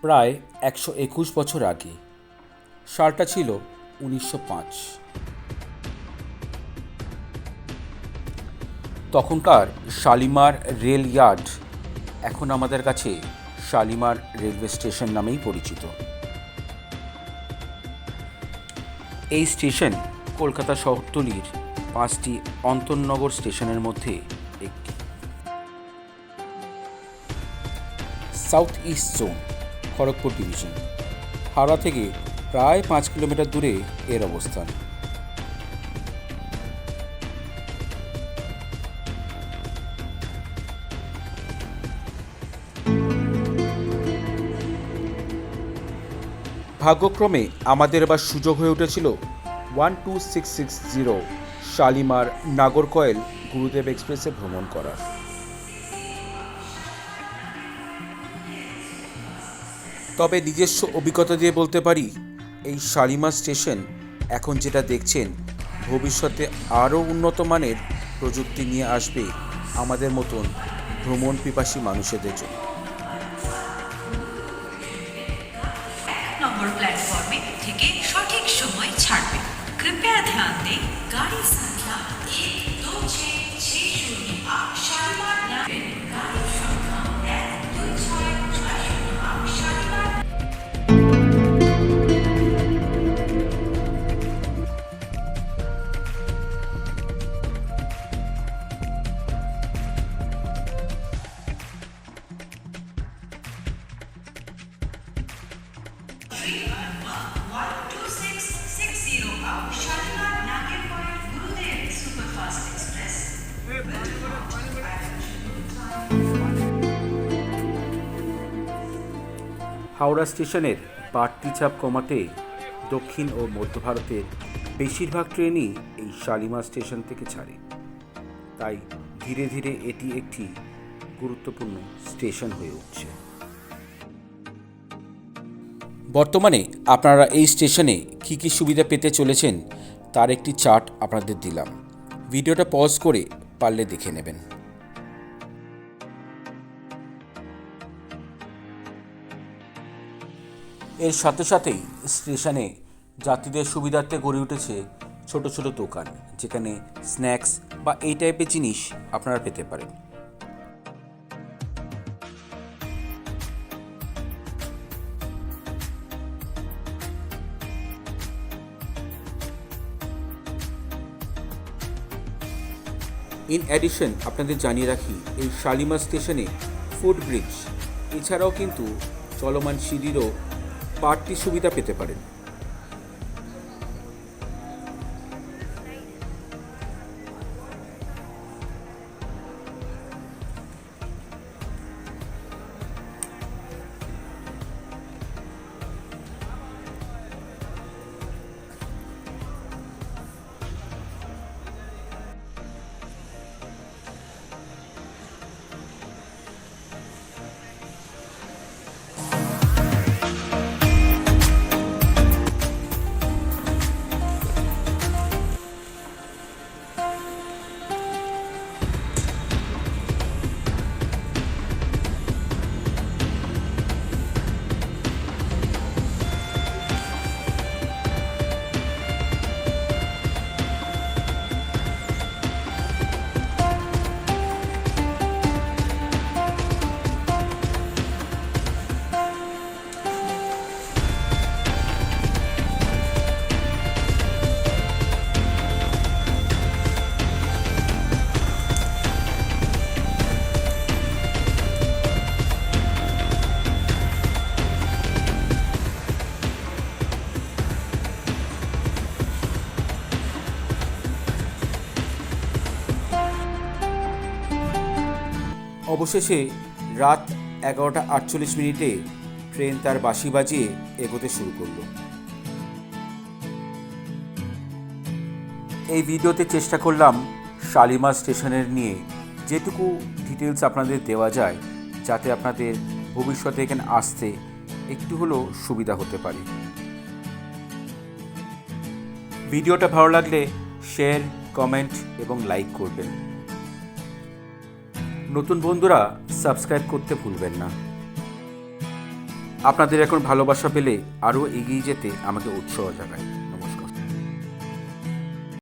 প্রায় 121 বছর আগে। সালটা ছিল 1905। তখনকার শালিমার রেল ইয়ার্ড এখন আমাদের কাছে শালিমার রেলওয়ে স্টেশন নামেই পরিচিত। এই স্টেশন কলকাতা শহরতলির 5টি অন্তর্নগর স্টেশনের মধ্যে একটি। South east zone, Kharagpur division. Howrah থেকে প্রায় 5 কিলোমিটার দূরে এর অবস্থান। ভাগ্যক্রমে আমাদের এবার সুযোগ হয়ে উঠেছিল 12660 শালিমার নাগরকয়েল গুরুদেব এক্সপ্রেসে ভ্রমণ করার। তবে নিজস্ব অভিজ্ঞতা দিয়ে বলতে পারি, এই শালিমার স্টেশন এখন যেটা দেখছেন, ভবিষ্যতে আরও উন্নত মানের প্রযুক্তি নিয়ে আসবে আমাদের মতন ভ্রমণ পিপাসী মানুষদের জন্য। নম্বর প্ল্যাটফর্মে থেকে সঠিক সময় ছাড়বে। कृपया ध्यान दें, गाड़ी संख्या 12660 शालीमार नागरिक गाड़ी संख्या 12660 शालीमार। হাওড়া স্টেশনের বাড়তি চাপ কমাতে দক্ষিণ ও মধ্য ভারতের বেশিরভাগ ট্রেনই এই শালিমার স্টেশন থেকে ছাড়ে। তাই ধীরে ধীরে এটি একটি গুরুত্বপূর্ণ স্টেশন হয়ে উঠছে। বর্তমানে আপনারা এই স্টেশনে কী কী সুবিধা পেতে চলেছেন তার একটি চার্ট আপনাদের দিলাম। ভিডিওটা পজ করে পারলে দেখে নেবেন। এর সাথে সাথেই স্টেশনে যাত্রীদের সুবিধার্থে গড়ে উঠেছে ছোট ছোট দোকান, যেখানে স্ন্যাক্স বা এই টাইপের জিনিস আপনারা পেতে পারেন। ইন অ্যাডিশন আপনাদের জানিয়ে রাখি, এই শালিমার স্টেশনে ফুট ব্রিজ এছাড়াও কিন্তু চলমান সিঁড়িরও বাড়তি সুবিধা পেতে পারেন। অবশেষে রাত 11:48 ট্রেন তার বাঁশি বাজিয়ে এগোতে শুরু করল। এই ভিডিওতে চেষ্টা করলাম শালিমার স্টেশনের নিয়ে যেটুকু ডিটেলস আপনাদের দেওয়া যায়, যাতে আপনাদের ভবিষ্যতে এখানে আসতে একটু হলেও সুবিধা হতে পারে। ভিডিওটা ভালো লাগলে শেয়ার, কমেন্ট এবং লাইক করবেন। নতুন বন্ধুরা সাবস্ক্রাইব করতে ভুলবেন না। আপনাদের এখন ভালোবাসা পেলে আরও এগিয়ে যেতে আমাকে উৎসাহ জাগায়।